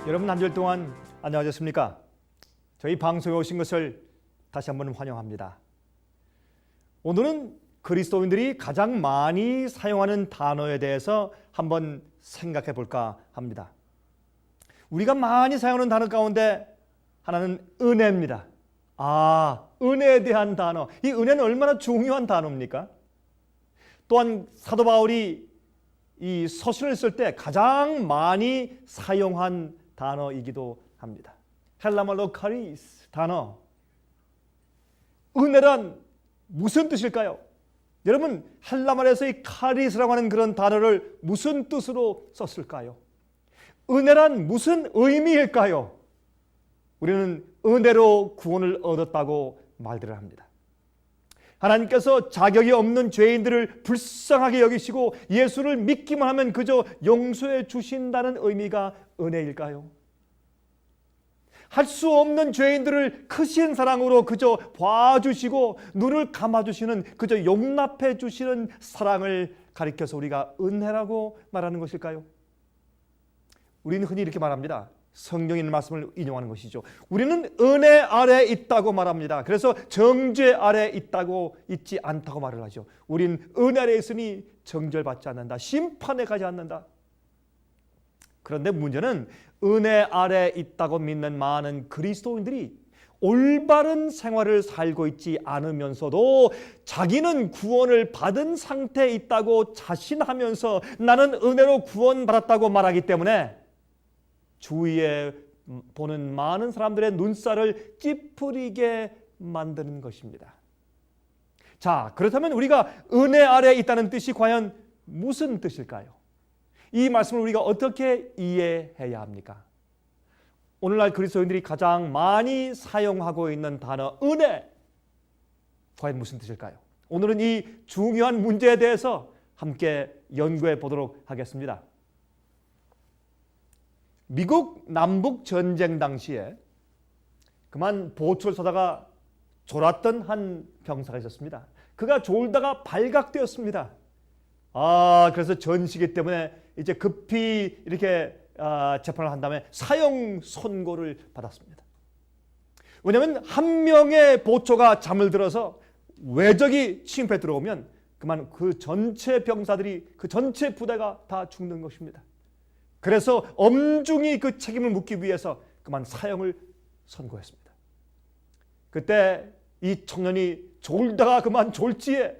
여러분 한 주일 동안 안녕하셨습니까? 저희 방송에 오신 것을 다시 한번 환영합니다. 오늘은 그리스도인들이 가장 많이 사용하는 단어에 대해서 한번 생각해 볼까 합니다. 우리가 많이 사용하는 단어 가운데 하나는 은혜입니다. 은혜에 대한 단어. 이 은혜는 얼마나 중요한 단어입니까? 또한 사도 바울이 이 서신을 쓸 때 가장 많이 사용한 단어이기도 합니다. 헬라말로 카리스 단어. 은혜란 무슨 뜻일까요? 여러분, 헬라말에서 이 카리스라고 하는 그런 단어를 무슨 뜻으로 썼을까요? 은혜란 무슨 의미일까요? 우리는 은혜로 구원을 얻었다고 말들을 합니다. 하나님께서 자격이 없는 죄인들을 불쌍하게 여기시고 예수를 믿기만 하면 그저 용서해 주신다는 의미가 은혜일까요? 할 수 없는 죄인들을 크신 사랑으로 그저 봐주시고 눈을 감아주시는, 그저 용납해 주시는 사랑을 가리켜서 우리가 은혜라고 말하는 것일까요? 우리는 흔히 이렇게 말합니다. 성경에 있는 말씀을 인용하는 것이죠. 우리는 은혜 아래 있다고 말합니다. 그래서 정죄 아래 있지 않다고 말을 하죠. 우린 은혜 아래 있으니 정죄받지 않는다. 심판에 가지 않는다. 그런데 문제는 은혜 아래 있다고 믿는 많은 그리스도인들이 올바른 생활을 살고 있지 않으면서도 자기는 구원을 받은 상태에 있다고 자신하면서 나는 은혜로 구원받았다고 말하기 때문에 주위에 보는 많은 사람들의 눈살을 찌푸리게 만드는 것입니다. 자, 그렇다면 우리가 은혜 아래 있다는 뜻이 과연 무슨 뜻일까요? 이 말씀을 우리가 어떻게 이해해야 합니까? 오늘날 그리스도인들이 가장 많이 사용하고 있는 단어 은혜, 과연 무슨 뜻일까요? 오늘은 이 중요한 문제에 대해서 함께 연구해 보도록 하겠습니다. 미국 남북 전쟁 당시에 그만 보초를 서다가 졸았던 한 병사가 있었습니다. 그가 졸다가 발각되었습니다. 그래서 전시기 때문에 이제 급히 이렇게 재판을 한 다음에 사형 선고를 받았습니다. 왜냐하면 한 명의 보초가 잠을 들어서 외적이 침입해 들어오면 그만 그 전체 병사들이, 그 전체 부대가 다 죽는 것입니다. 그래서 엄중히 그 책임을 묻기 위해서 그만 사형을 선고했습니다. 그때 이 청년이 졸다가 그만 졸지에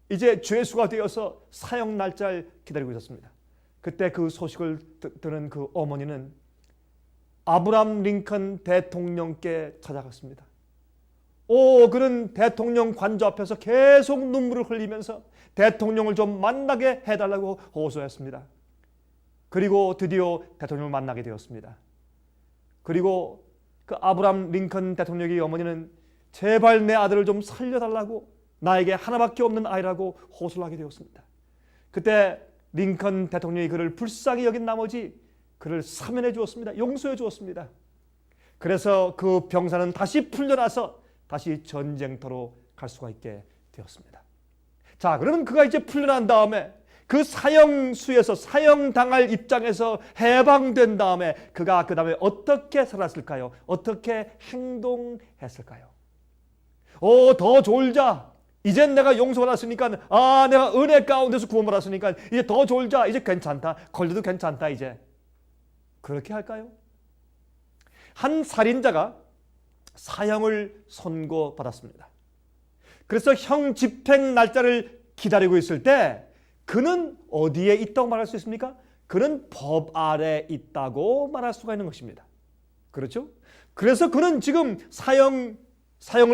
이제 죄수가 되어서 사형 날짜를 기다리고 있었습니다. 그때 그 소식을 들은 그 어머니는 아브라함 링컨 대통령께 찾아갔습니다. 그는 대통령 관저 앞에서 계속 눈물을 흘리면서 대통령을 좀 만나게 해달라고 호소했습니다. 그리고 드디어 대통령을 만나게 되었습니다. 그리고 그 아브라함 링컨 대통령의 어머니는 제발 내 아들을 좀 살려달라고, 나에게 하나밖에 없는 아이라고 호소를 하게 되었습니다. 그때 링컨 대통령이 그를 불쌍히 여긴 나머지 그를 사면해 주었습니다. 용서해 주었습니다. 그래서 그 병사는 다시 풀려나서 다시 전쟁터로 갈 수가 있게 되었습니다. 자, 그러면 그가 이제 풀려난 다음에 그 사형수에서 사형당할 입장에서 해방된 다음에 그가 그 다음에 어떻게 살았을까요? 어떻게 행동했을까요? 더 졸자. 이젠 내가 용서받았으니까, 내가 은혜 가운데서 구원받았으니까 이제 더 졸자. 이제 괜찮다. 걸려도 괜찮다 이제. 그렇게 할까요? 한 살인자가 사형을 선고받았습니다. 그래서 형 집행 날짜를 기다리고 있을 때 그는 어디에 있다고 말할 수 있습니까? 그는 법 아래 있다고 말할 수가 있는 것입니다. 그렇죠? 그래서 그는 지금 사형을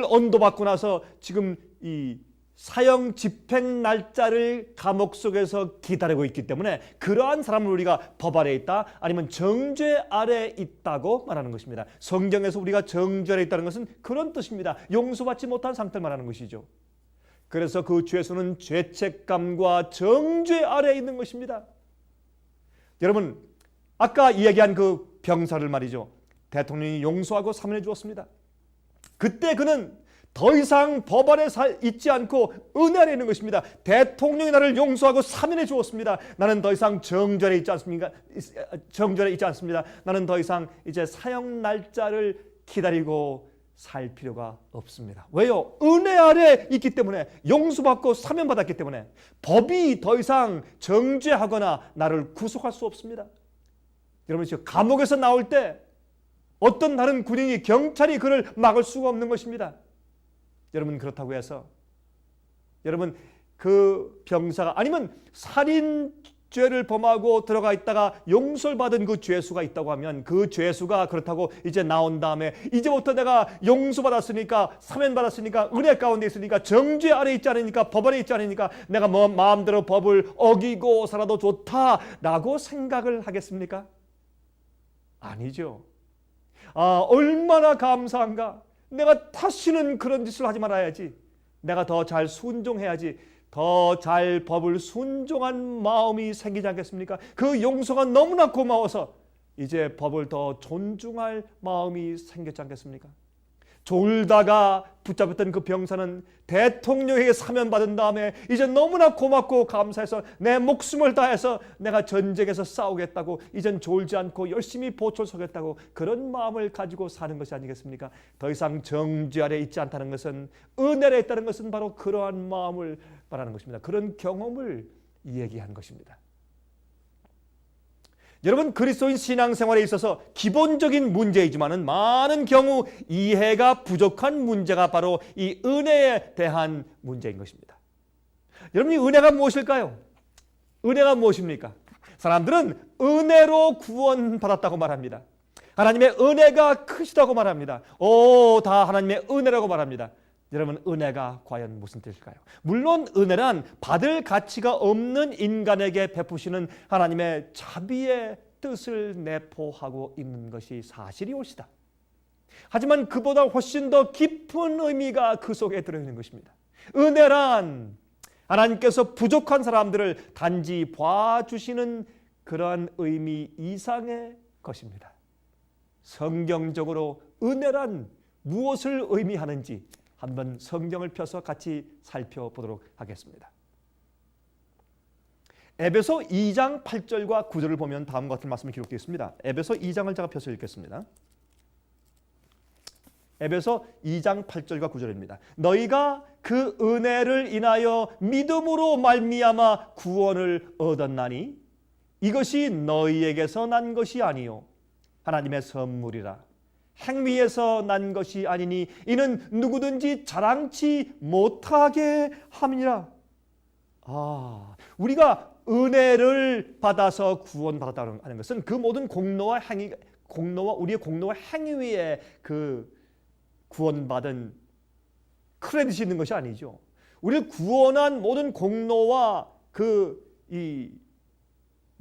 언도받고 나서 지금 이 사형 집행 날짜를 감옥 속에서 기다리고 있기 때문에 그러한 사람을 우리가 법 아래 있다, 아니면 정죄 아래 있다고 말하는 것입니다. 성경에서 우리가 정죄 아래 있다는 것은 그런 뜻입니다. 용서받지 못한 상태를 말하는 것이죠. 그래서 그 죄수는 죄책감과 정죄 아래에 있는 것입니다. 여러분, 아까 이야기한 그 병사를 말이죠. 대통령이 용서하고 사면해 주었습니다. 그때 그는 더 이상 법 아래 있지 않고 은혜 아래 있는 것입니다. 대통령이 나를 용서하고 사면해 주었습니다. 나는 더 이상 정죄에 있지 않습니까? 정죄에 있지 않습니다. 나는 더 이상 이제 사형 날짜를 기다리고 살 필요가 없습니다. 왜요? 은혜 아래 있기 때문에, 용서받고 사면받았기 때문에 법이 더 이상 정죄하거나 나를 구속할 수 없습니다. 여러분, 지금 감옥에서 나올 때 어떤 다른 군인이, 경찰이 그를 막을 수가 없는 것입니다. 여러분, 그렇다고 해서 여러분, 그 병사가 아니면 살인죄를 범하고 들어가 있다가 용서를 받은 그 죄수가 있다고 하면, 그 죄수가 그렇다고 이제 나온 다음에 이제부터 내가 용서받았으니까, 사면받았으니까, 은혜 가운데 있으니까, 정죄 아래 있지 않으니까, 법 아래 있지 않으니까 내가 뭐 마음대로 법을 어기고 살아도 좋다라고 생각을 하겠습니까? 아니죠. 얼마나 감사한가. 내가 다시는 그런 짓을 하지 말아야지. 내가 더 잘 순종해야지. 더 잘 법을 순종한 마음이 생기지 않겠습니까? 그 용서가 너무나 고마워서 이제 법을 더 존중할 마음이 생겼지 않겠습니까? 졸다가 붙잡혔던 그 병사는 대통령에게 사면받은 다음에 이제 너무나 고맙고 감사해서 내 목숨을 다해서 내가 전쟁에서 싸우겠다고, 이젠 졸지 않고 열심히 보초를 서겠다고, 그런 마음을 가지고 사는 것이 아니겠습니까? 더 이상 정죄 아래 있지 않다는 것은, 은혜 아래 있다는 것은 바로 그러한 마음을 말하는 것입니다. 그런 경험을 얘기하는 것입니다. 여러분, 그리스도인 신앙생활에 있어서 기본적인 문제이지만은 많은 경우 이해가 부족한 문제가 바로 이 은혜에 대한 문제인 것입니다. 여러분, 이 은혜가 무엇일까요? 은혜가 무엇입니까? 사람들은 은혜로 구원받았다고 말합니다. 하나님의 은혜가 크시다고 말합니다. 다 하나님의 은혜라고 말합니다. 여러분, 은혜가 과연 무슨 뜻일까요? 물론 은혜란 받을 가치가 없는 인간에게 베푸시는 하나님의 자비의 뜻을 내포하고 있는 것이 사실이 옳시다. 하지만 그보다 훨씬 더 깊은 의미가 그 속에 들어있는 것입니다. 은혜란 하나님께서 부족한 사람들을 단지 봐주시는 그러한 의미 이상의 것입니다. 성경적으로 은혜란 무엇을 의미하는지 한번 성경을 펴서 같이 살펴보도록 하겠습니다. 에베소 2장 8절과 9절을 보면 다음과 같은 말씀이 기록되어 있습니다. 에베소 2장을 제가 펴서 읽겠습니다. 에베소 2장 8절과 9절입니다. 너희가 그 은혜를 인하여 믿음으로 말미암아 구원을 얻었나니 이것이 너희에게서 난 것이 아니요 하나님의 선물이라. 행위에서 난 것이 아니니 이는 누구든지 자랑치 못하게 함이니라. 우리가 은혜를 받아서 구원받았다는 것은 그 모든 공로와 우리의 공로와 행위에 그 구원받은 크레딧이 있는 것이 아니죠. 우리를 구원한 모든 공로와 이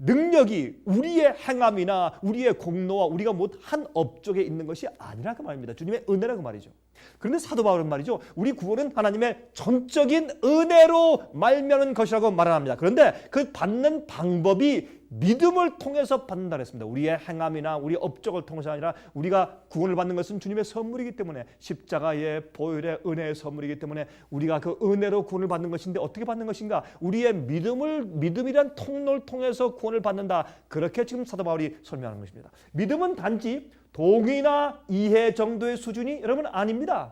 능력이 우리의 행함이나 우리의 공로와 우리가 한 업적에 있는 것이 아니라 그 말입니다. 주님의 은혜라고 말이죠. 그런데 사도 바울은 말이죠, 우리 구원은 하나님의 전적인 은혜로 말미암은 것이라고 말합니다. 그런데 그 받는 방법이 믿음을 통해서 받는다 그랬습니다. 우리의 행함이나 우리 업적을 통해서 아니라 우리가 구원을 받는 것은 주님의 선물이기 때문에, 십자가의 보혈의 은혜의 선물이기 때문에 우리가 그 은혜로 구원을 받는 것인데 어떻게 받는 것인가? 우리의 믿음이란 통로를 통해서 구원을 받는다. 그렇게 지금 사도 바울이 설명하는 것입니다. 믿음은 단지 동의나 이해 정도의 수준이 여러분 아닙니다.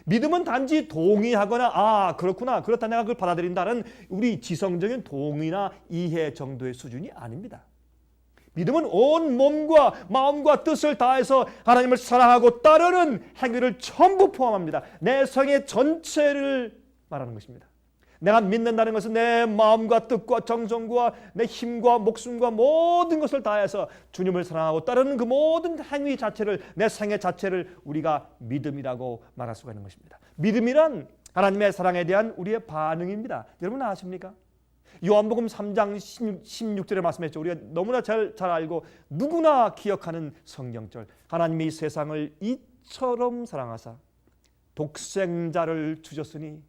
믿음은 단지 동의하거나 그렇구나, 그렇다, 내가 그걸 받아들인다는 우리 지성적인 동의나 이해 정도의 수준이 아닙니다. 믿음은 온 몸과 마음과 뜻을 다해서 하나님을 사랑하고 따르는 행위를 전부 포함합니다. 내 성의 전체를 말하는 것입니다. 내가 믿는다는 것은 내 마음과 뜻과 정성과 내 힘과 목숨과 모든 것을 다해서 주님을 사랑하고 따르는 그 모든 행위 자체를, 내 생애 자체를 우리가 믿음이라고 말할 수가 있는 것입니다. 믿음이란 하나님의 사랑에 대한 우리의 반응입니다. 여러분 아십니까? 요한복음 3장 16절에 말씀했죠. 우리가 너무나 잘 알고 누구나 기억하는 성경절. 하나님이 세상을 이처럼 사랑하사 독생자를 주셨으니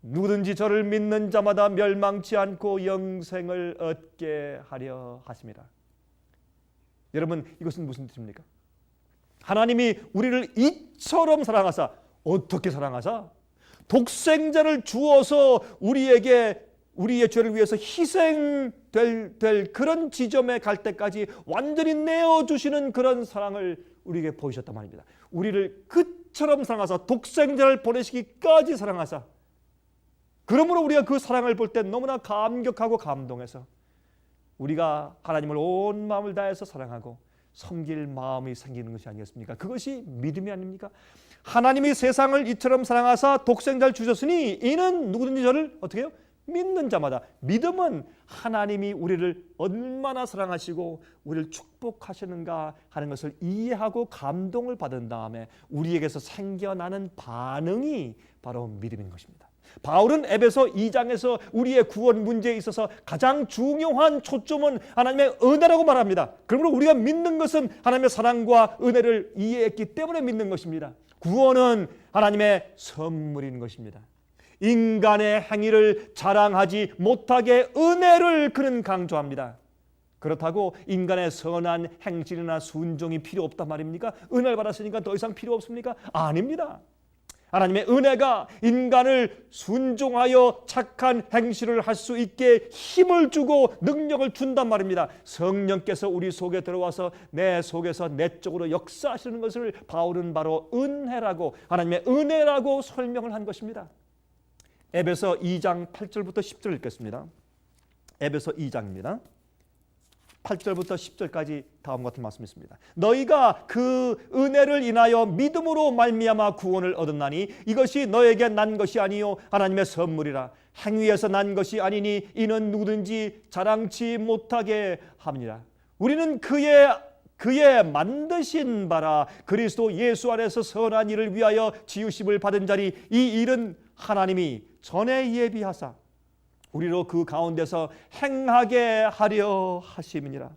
누구든지 저를 믿는 자마다 멸망치 않고 영생을 얻게 하려 하심이라. 여러분, 이것은 무슨 뜻입니까? 하나님이 우리를 이처럼 사랑하사 어떻게 사랑하사? 독생자를 주어서 우리의 죄를 위해서 희생될 그런 지점에 갈 때까지 완전히 내어주시는 그런 사랑을 우리에게 보이셨단 말입니다. 우리를 그처럼 사랑하사 독생자를 보내시기까지 사랑하사, 그러므로 우리가 그 사랑을 볼 때 너무나 감격하고 감동해서 우리가 하나님을 온 마음을 다해서 사랑하고 섬길 마음이 생기는 것이 아니겠습니까? 그것이 믿음이 아닙니까? 하나님이 세상을 이처럼 사랑하사 독생자를 주셨으니 이는 누구든지 저를 어떻게 해요? 믿는 자마다. 믿음은 하나님이 우리를 얼마나 사랑하시고 우리를 축복하시는가 하는 것을 이해하고 감동을 받은 다음에 우리에게서 생겨나는 반응이 바로 믿음인 것입니다. 바울은 에베소 2장에서 우리의 구원 문제에 있어서 가장 중요한 초점은 하나님의 은혜라고 말합니다. 그러므로 우리가 믿는 것은 하나님의 사랑과 은혜를 이해했기 때문에 믿는 것입니다. 구원은 하나님의 선물인 것입니다. 인간의 행위를 자랑하지 못하게 은혜를 그는 강조합니다. 그렇다고 인간의 선한 행실이나 순종이 필요 없단 말입니까? 은혜를 받았으니까 더 이상 필요 없습니까? 아닙니다. 하나님의 은혜가 인간을 순종하여 착한 행실을 할 수 있게 힘을 주고 능력을 준단 말입니다. 성령께서 우리 속에 들어와서 내 속에서 내적으로 역사하시는 것을 바울은 바로 은혜라고, 하나님의 은혜라고 설명을 한 것입니다. 에베소 2장 8절부터 10절 읽겠습니다. 에베소 2장입니다. 8절부터 10절까지 다음과 같은 말씀이 있습니다. 너희가 그 은혜를 인하여 믿음으로 말미암아 구원을 얻었나니 이것이 너에게 난 것이 아니요 하나님의 선물이라. 행위에서 난 것이 아니니 이는 누구든지 자랑치 못하게 함이니라. 우리는 그의 만드신 바라 그리스도 예수 안에서 선한 일을 위하여 지으심을 받은 자리, 이 일은 하나님이 전에 예비하사 우리로 그 가운데서 행하게 하려 하심이니라.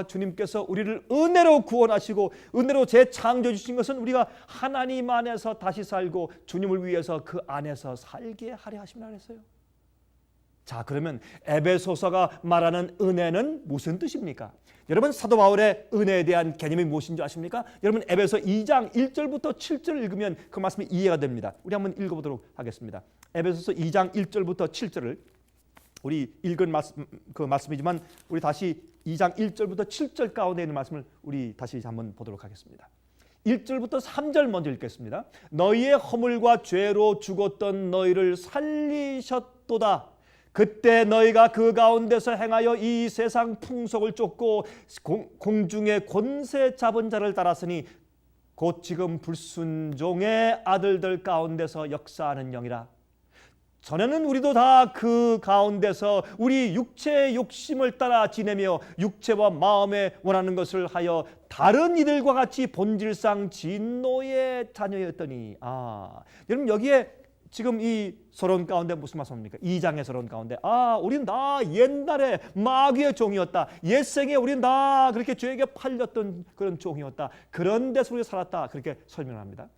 주님께서 우리를 은혜로 구원하시고 은혜로 재창조해 주신 것은 우리가 하나님 안에서 다시 살고 주님을 위해서 그 안에서 살게 하려 하심이라 했어요. 자, 그러면 에베소서가 말하는 은혜는 무슨 뜻입니까? 여러분, 사도 바울의 은혜에 대한 개념이 무엇인 줄 아십니까? 여러분, 에베소 2장 1절부터 7절을 읽으면 그 말씀이 이해가 됩니다. 우리 한번 읽어보도록 하겠습니다. 에베소서 2장 1절부터 7절을 우리 읽은 말씀이지만 우리 다시 2장 1절부터 7절 가운데 있는 말씀을 우리 다시 한번 보도록 하겠습니다. 1절부터 3절 먼저 읽겠습니다. 너희의 허물과 죄로 죽었던 너희를 살리셨도다. 그때 너희가 그 가운데서 행하여 이 세상 풍속을 쫓고 공중의 권세 잡은 자를 따랐으니 곧 지금 불순종의 아들들 가운데서 역사하는 영이라. 전에는 우리도 다 그 가운데서 우리 육체의 욕심을 따라 지내며 육체와 마음에 원하는 것을 하여 다른 이들과 같이 본질상 진노의 자녀였더니. 여러분, 여기에 지금 이 서론 가운데 무슨 말씀입니까? 2장의 서론 가운데 우린 다 옛날에 마귀의 종이었다. 옛생에 우린 다 그렇게 죄에게 팔렸던 그런 종이었다. 그런 데서 우리가 살았다. 그렇게 설명합니다.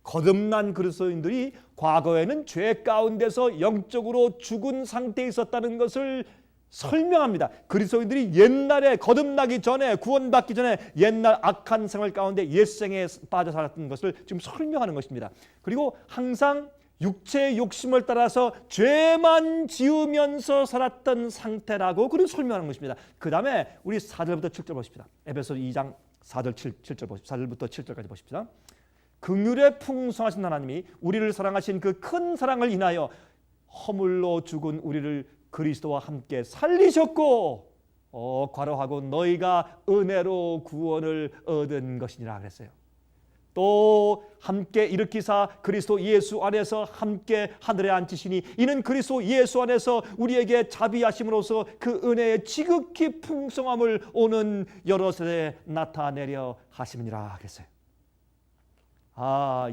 거듭난 그리스도인들이 과거에는 죄 가운데서 영적으로 죽은 상태에 있었다는 것을 설명합니다. 그리스도인들이 옛날에 거듭나기 전에, 구원받기 전에 옛날 악한 생활 가운데 옛생에 빠져 살았던 것을 지금 설명하는 것입니다. 그리고 항상 육체의 욕심을 따라서 죄만 지으면서 살았던 상태라고 그렇게 설명하는 것입니다. 그 다음에 우리 4절부터 7절 보십시다. 에베소 2장 4절 7절 보십시다. 4절부터 7절까지 보십시다. 긍휼에 풍성하신 하나님이 우리를 사랑하신 그 큰 사랑을 인하여 허물로 죽은 우리를 그리스도와 함께 살리셨고 괄호하고 너희가 은혜로 구원을 얻은 것이니라 그랬어요. 또 함께 일으키사 그리스도 예수 안에서 함께 하늘에 앉히시니 이는 그리스도 예수 안에서 우리에게 자비하심으로써 그 은혜의 지극히 풍성함을 오는 여러 세대에 나타내려 하심이니라 그랬어요.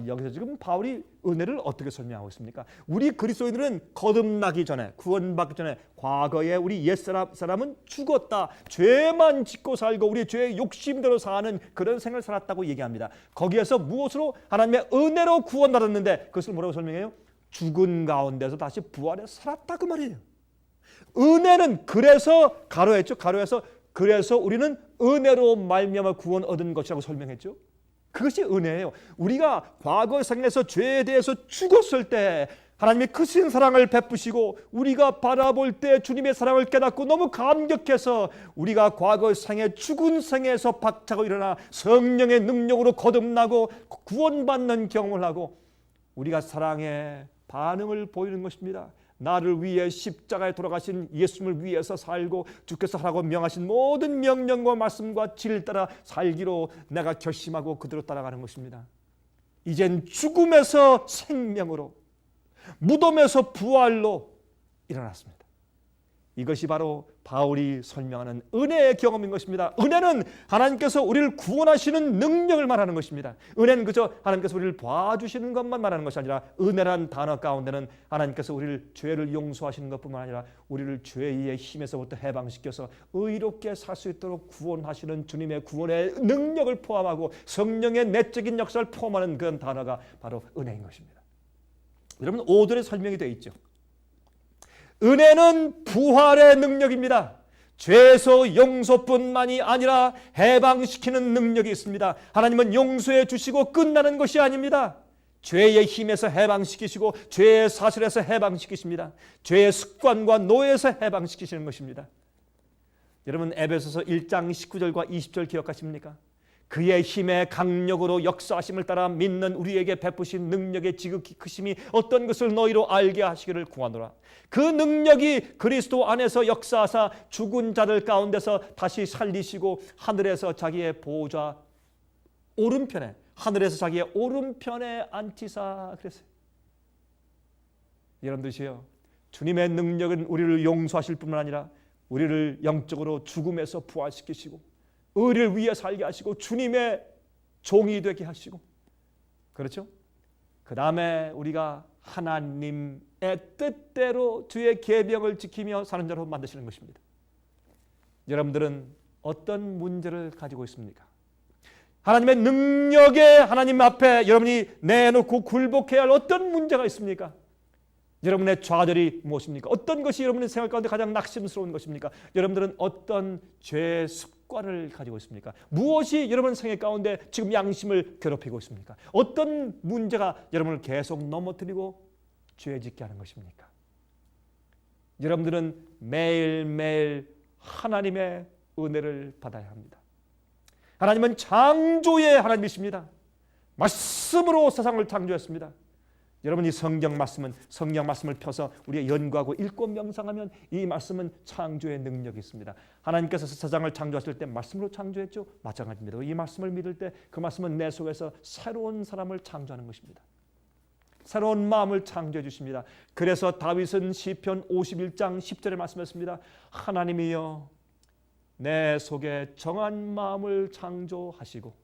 여기서 지금 바울이 은혜를 어떻게 설명하고 있습니까? 우리 그리스도인들은 거듭나기 전에, 구원받기 전에 과거에 우리 옛사람은 죽었다. 죄만 짓고 살고 우리 죄의 욕심대로 사는 그런 생을 살았다고 얘기합니다. 거기에서 무엇으로? 하나님의 은혜로 구원받았는데 그것을 뭐라고 설명해요? 죽은 가운데서 다시 부활해 살았다 그 말이에요. 은혜는 그래서 가로했죠. 가로해서 그래서 우리는 은혜로 말미암아 구원 얻은 것이라고 설명했죠. 그것이 은혜예요. 우리가 과거 생에서 죄에 대해서 죽었을 때 하나님이 크신 사랑을 베푸시고 우리가 바라볼 때 주님의 사랑을 깨닫고 너무 감격해서 우리가 과거 생에 죽은 생에서 박차고 일어나 성령의 능력으로 거듭나고 구원받는 경험을 하고 우리가 사랑의 반응을 보이는 것입니다. 나를 위해 십자가에 돌아가신 예수님을 위해서 살고 주께서 하라고 명하신 모든 명령과 말씀과 진리를 따라 살기로 내가 결심하고 그대로 따라가는 것입니다. 이젠 죽음에서 생명으로, 무덤에서 부활로 일어났습니다. 이것이 바로 바울이 설명하는 은혜의 경험인 것입니다. 은혜는 하나님께서 우리를 구원하시는 능력을 말하는 것입니다. 은혜는 그저 하나님께서 우리를 봐주시는 것만 말하는 것이 아니라 은혜란 단어 가운데는 하나님께서 우리를 죄를 용서하시는 것뿐만 아니라 우리를 죄의 힘에서부터 해방시켜서 의롭게 살 수 있도록 구원하시는 주님의 구원의 능력을 포함하고 성령의 내적인 역사를 포함하는 그런 단어가 바로 은혜인 것입니다. 여러분 5절에 설명이 되어 있죠. 은혜는 부활의 능력입니다. 죄에서 용서뿐만이 아니라 해방시키는 능력이 있습니다. 하나님은 용서해 주시고 끝나는 것이 아닙니다. 죄의 힘에서 해방시키시고 죄의 사슬에서 해방시키십니다. 죄의 습관과 노예에서 해방시키시는 것입니다. 여러분 에베소서 1장 19절과 20절 기억하십니까? 그의 힘의 강력으로 역사하심을 따라 믿는 우리에게 베푸신 능력의 지극히 크심이 어떤 것을 너희로 알게 하시기를 구하노라. 그 능력이 그리스도 안에서 역사하사 죽은 자들 가운데서 다시 살리시고 하늘에서 자기의 보좌 오른편에, 하늘에서 자기의 오른편에 앉히사 그랬어요. 여러분들이요, 주님의 능력은 우리를 용서하실 뿐만 아니라 우리를 영적으로 죽음에서 부활시키시고 의를 위해 살게 하시고 주님의 종이 되게 하시고, 그렇죠? 그 다음에 우리가 하나님의 뜻대로 주의 계명을 지키며 사는 자로 만드시는 것입니다. 여러분들은 어떤 문제를 가지고 있습니까? 하나님의 능력에 하나님 앞에 여러분이 내놓고 굴복해야 할 어떤 문제가 있습니까? 여러분의 좌절이 무엇입니까? 어떤 것이 여러분의 생활 가운데 가장 낙심스러운 것입니까? 여러분들은 어떤 죄의 습관을 가지고 있습니까? 무엇이 여러분 생애 가운데 지금 양심을 괴롭히고 있습니까? 어떤 문제가 여러분을 계속 넘어뜨리고 죄 짓게 하는 것입니까? 여러분들은 매일매일 하나님의 은혜를 받아야 합니다. 하나님은 창조의 하나님이십니다. 말씀으로 세상을 창조했습니다. 여러분이 성경 말씀을 펴서 우리가 연구하고 읽고 명상하면 이 말씀은 창조의 능력이 있습니다. 하나님께서 세상을 창조하실 때 말씀으로 창조했죠. 마찬가지입니다. 이 말씀을 믿을 때 그 말씀은 내 속에서 새로운 사람을 창조하는 것입니다. 새로운 마음을 창조해 주십니다. 그래서 다윗은 시편 51장 10절에 말씀했습니다. 하나님이여 내 속에 정한 마음을 창조하시고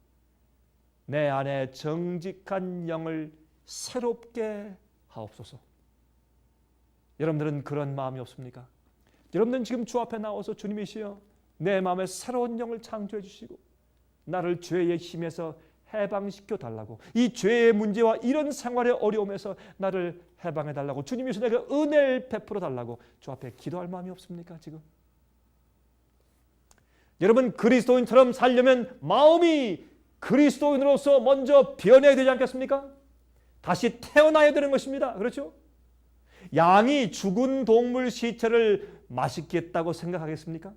내 안에 정직한 영을 새롭게 하옵소서. 여러분들은 그런 마음이 없습니까? 여러분들은 지금 주 앞에 나와서 주님이시여 내 마음에 새로운 영을 창조해 주시고 나를 죄의 힘에서 해방시켜 달라고, 이 죄의 문제와 이런 생활의 어려움에서 나를 해방해 달라고, 주님이시여 내가 은혜를 베풀어 달라고 주 앞에 기도할 마음이 없습니까? 지금 여러분 그리스도인처럼 살려면 마음이 그리스도인으로서 먼저 변해야 되지 않겠습니까? 다시 태어나야 되는 것입니다. 그렇죠? 양이 죽은 동물 시체를 맛있겠다고 생각하겠습니까?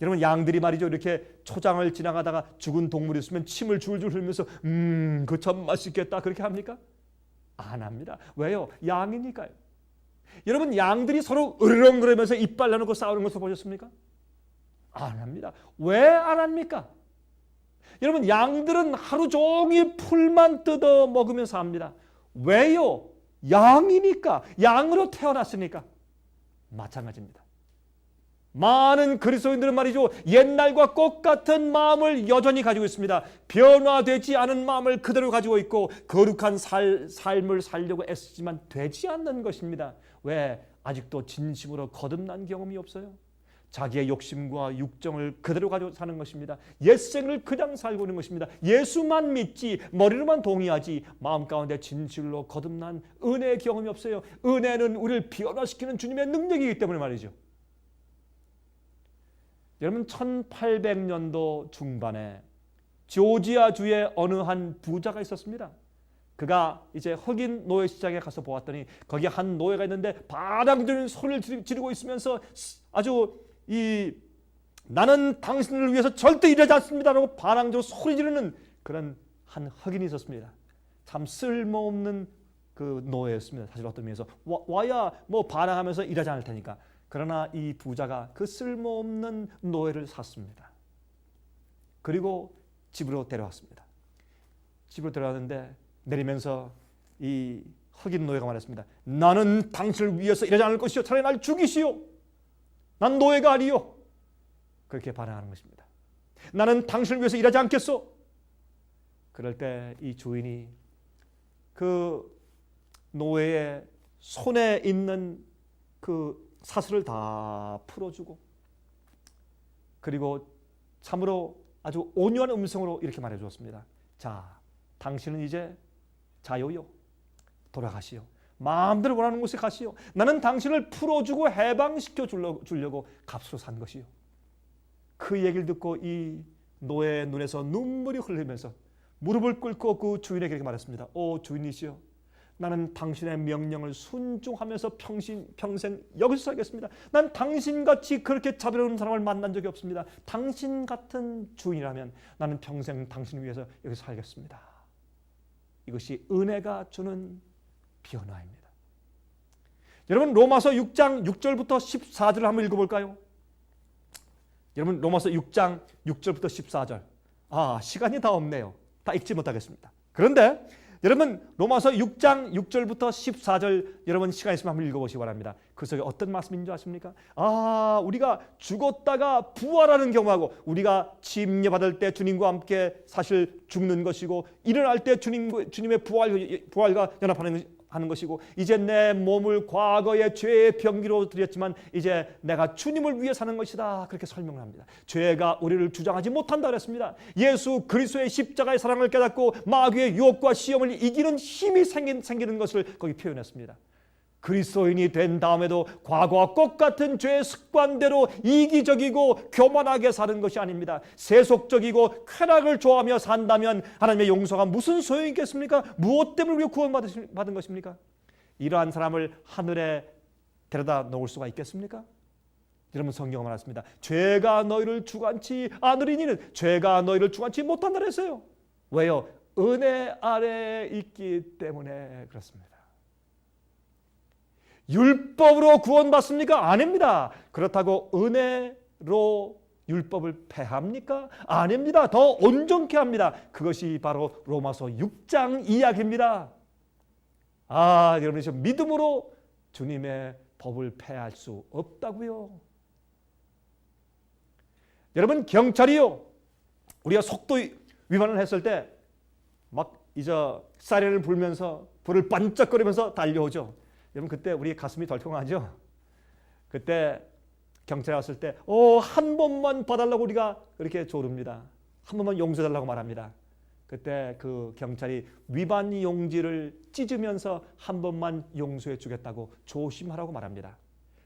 여러분 양들이 말이죠, 이렇게 초장을 지나가다가 죽은 동물이 있으면 침을 줄줄 흘리면서 그 참 맛있겠다 그렇게 합니까? 안 합니다. 왜요? 양이니까요. 여러분 양들이 서로 으르렁거리면서 이빨 내놓고 싸우는 것을 보셨습니까? 안 합니다. 왜 안 합니까? 여러분 양들은 하루 종일 풀만 뜯어 먹으면서 삽니다. 왜요? 양이니까, 양으로 태어났으니까. 마찬가지입니다. 많은 그리스도인들은 말이죠, 옛날과 똑같은 마음을 여전히 가지고 있습니다. 변화되지 않은 마음을 그대로 가지고 있고 거룩한 삶을 살려고 애쓰지만 되지 않는 것입니다. 왜? 아직도 진심으로 거듭난 경험이 없어요. 자기의 욕심과 육정을 그대로 가지고 사는 것입니다. 옛생을 그냥 살고 있는 것입니다. 예수만 믿지, 머리로만 동의하지 마음 가운데 진실로 거듭난 은혜의 경험이 없어요. 은혜는 우리를 변화시키는 주님의 능력이기 때문에 말이죠. 여러분 1800년도 중반에 조지아주의 어느 한 부자가 있었습니다. 그가 이제 흑인 노예 시장에 가서 보았더니 거기 한 노예가 있는데 바람들은 소리를 지르고 있으면서 아주 나는 당신을 위해서 절대 일하지 않습니다라고 반항적으로 소리 지르는 그런 한 흑인이 있었습니다. 참 쓸모없는 그 노예였습니다. 사실 어떤 면에서 와야 뭐 반항하면서 일하지 않을 테니까. 그러나 이 부자가 그 쓸모없는 노예를 샀습니다. 그리고 집으로 데려왔습니다. 집으로 데려왔는데 내리면서 이 흑인 노예가 말했습니다. 나는 당신을 위해서 일하지 않을 것이요, 차라리 날 죽이시오. 난 노예가 아니요. 그렇게 반항하는 것입니다. 나는 당신을 위해서 일하지 않겠소. 그럴 때 이 주인이 그 노예의 손에 있는 그 사슬을 다 풀어주고, 그리고 참으로 아주 온유한 음성으로 이렇게 말해주었습니다. 자, 당신은 이제 자유요. 돌아가시오. 마음대로 원하는 곳에 가시오. 나는 당신을 풀어주고 해방시켜 주려고 값으로 산 것이요. 그 얘기를 듣고 이 노예의 눈에서 눈물이 흘리면서 무릎을 꿇고 그 주인에게 이렇게 말했습니다. 오 주인이시여, 나는 당신의 명령을 순종하면서 평생 여기서 살겠습니다. 난 당신같이 그렇게 자비로운 사람을 만난 적이 없습니다. 당신 같은 주인이라면 나는 평생 당신을 위해서 여기서 살겠습니다. 이것이 은혜가 주는 변화입니다. 여러분 로마서 6장 6절부터 14절을 한번 읽어볼까요? 여러분 로마서 6장 6절부터 14절. 시간이 다 없네요. 다 읽지 못하겠습니다. 그런데 여러분 로마서 6장 6절부터 14절 여러분 시간 있으면 한번 읽어보시기 바랍니다. 그 속에 어떤 말씀인 줄 아십니까? 우리가 죽었다가 부활하는 경우하고, 우리가 침례받을 때 주님과 함께 사실 죽는 것이고, 일어날 때 주님의 부활과 연합하는 것이고, 이제 내 몸을 과거의 죄의 병기로 드렸지만 이제 내가 주님을 위해 사는 것이다, 그렇게 설명을 합니다. 죄가 우리를 주장하지 못한다 그랬습니다. 예수 그리스도의 십자가의 사랑을 깨닫고 마귀의 유혹과 시험을 이기는 힘이 생기는 것을 거기 표현했습니다. 그리스도인이 된 다음에도 과거와 똑같은 죄의 습관대로 이기적이고 교만하게 사는 것이 아닙니다. 세속적이고 쾌락을 좋아하며 산다면 하나님의 용서가 무슨 소용이 있겠습니까? 무엇 때문에 우리가 구원받은 것입니까? 이러한 사람을 하늘에 데려다 놓을 수가 있겠습니까? 여러분 성경은 말했습니다. 죄가 너희를 주관치 않으리니는 죄가 너희를 주관치 못한다 그랬어요. 왜요? 은혜 아래에 있기 때문에 그렇습니다. 율법으로 구원받습니까? 아닙니다. 그렇다고 은혜로 율법을 폐합니까? 아닙니다. 더 온전케 합니다. 그것이 바로 로마서 6장 이야기입니다. 여러분 저 믿음으로 주님의 법을 폐할 수 없다고요. 여러분 경찰이요, 우리가 속도 위반을 했을 때 막 이제 사이렌을 불면서 불을 반짝거리면서 달려오죠. 여러분 그때 우리 가슴이 덜컹하죠. 그때 경찰에 왔을 때 한 번만 봐달라고 우리가 그렇게 조릅니다. 한 번만 용서해달라고 말합니다. 그때 그 경찰이 위반 용지를 찢으면서 한 번만 용서해 주겠다고 조심하라고 말합니다.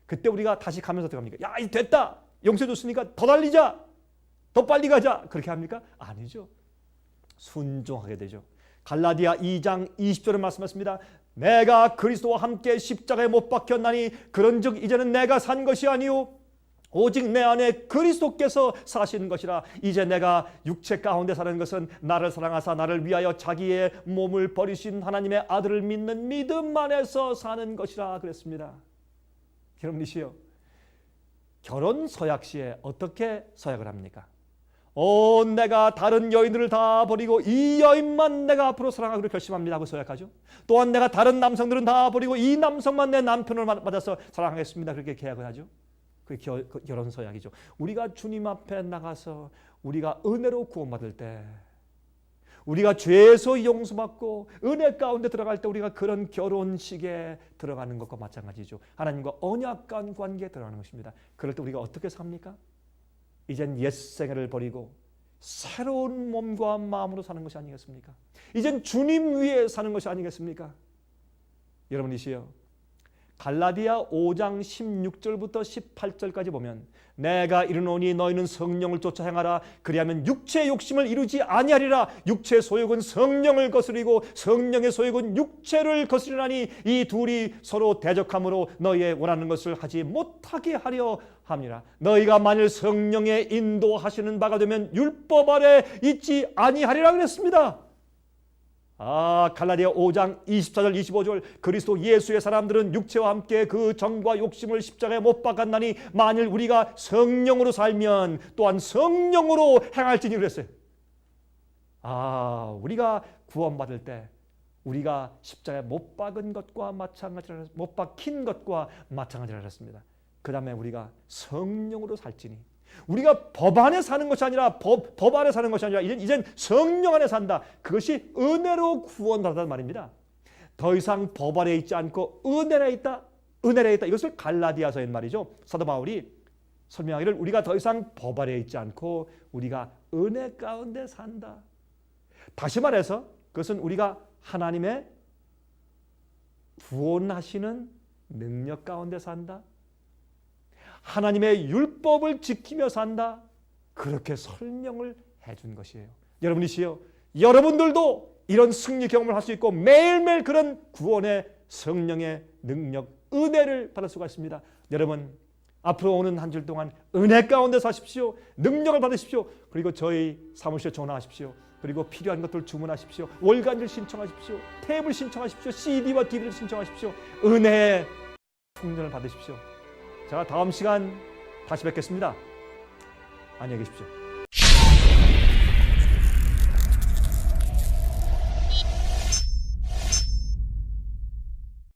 그때 우리가 다시 가면서 어떻게 합니까? 야, 이제 됐다, 용서해 줬으니까 더 달리자, 더 빨리 가자, 그렇게 합니까? 아니죠. 순종하게 되죠. 갈라디아 2장 20절에 말씀하십니다. 내가 그리스도와 함께 십자가에 못 박혔나니 그런즉 이제는 내가 산 것이 아니요 오직 내 안에 그리스도께서 사시는 것이라. 이제 내가 육체 가운데 사는 것은 나를 사랑하사 나를 위하여 자기의 몸을 버리신 하나님의 아들을 믿는 믿음 안에서 사는 것이라 그랬습니다. 여러분이시여, 결혼 서약 시에 어떻게 서약을 합니까? 내가 다른 여인들을 다 버리고 이 여인만 내가 앞으로 사랑하기로 결심합니다 하고 서약하죠. 또한 내가 다른 남성들은 다 버리고 이 남성만 내 남편을 맞아서 사랑하겠습니다, 그렇게 계약을 하죠. 그게 결혼 서약이죠. 우리가 주님 앞에 나가서 우리가 은혜로 구원받을 때, 우리가 죄에서 용서받고 은혜 가운데 들어갈 때 우리가 그런 결혼식에 들어가는 것과 마찬가지죠. 하나님과 언약간 관계에 들어가는 것입니다. 그럴 때 우리가 어떻게 삽니까? 이젠 옛생애를 버리고 새로운 몸과 마음으로 사는 것이 아니겠습니까? 이젠 주님 위에 사는 것이 아니겠습니까? 여러분이시여, 갈라디아 5장 16절부터 18절까지 보면 내가 이르노니 너희는 성령을 쫓아 행하라. 그리하면 육체의 욕심을 이루지 아니하리라. 육체의 소욕은 성령을 거스리고 성령의 소욕은 육체를 거스리나니 이 둘이 서로 대적함으로 너희의 원하는 것을 하지 못하게 하려 함이라. 너희가 만일 성령의 인도하시는 바가 되면 율법 아래 있지 아니하리라 그랬습니다. 갈라디아 5장 24절 25절 그리스도 예수의 사람들은 육체와 함께 그 정과 욕심을 십자가에 못 박았나니 만일 우리가 성령으로 살면 또한 성령으로 행할지니 그랬어요. 우리가 구원받을 때 우리가 십자가에 못 박은 것과 마찬가지라, 못 박힌 것과 마찬가지라 했습니다. 그 다음에 우리가 성령으로 살지니, 우리가 법 안에 사는 것이 아니라 법 안에 사는 것이 아니라 이젠 성령 안에 산다. 그것이 은혜로 구원받았단 말입니다. 더 이상 법 아래 있지 않고 은혜에 있다. 은혜에 있다. 이것을 갈라디아서인 말이죠. 사도 바울이 설명하기를 우리가 더 이상 법 아래 있지 않고 우리가 은혜 가운데 산다. 다시 말해서 그것은 우리가 하나님의 구원하시는 능력 가운데 산다. 하나님의 율법을 지키며 산다. 그렇게 설명을 해준 것이에요. 여러분이시여, 여러분들도 이런 승리 경험을 할 수 있고 매일매일 그런 구원의 성령의 능력, 은혜를 받을 수가 있습니다. 여러분, 앞으로 오는 한 주 동안 은혜 가운데 사십시오. 능력을 받으십시오. 그리고 저희 사무실에 전화하십시오. 그리고 필요한 것들 주문하십시오. 월간지를 신청하십시오. 탭을 신청하십시오. CD와 DVD를 신청하십시오. 은혜의 풍년을 받으십시오. 자, 다음 시간 다시 뵙겠습니다. 안녕히 계십시오.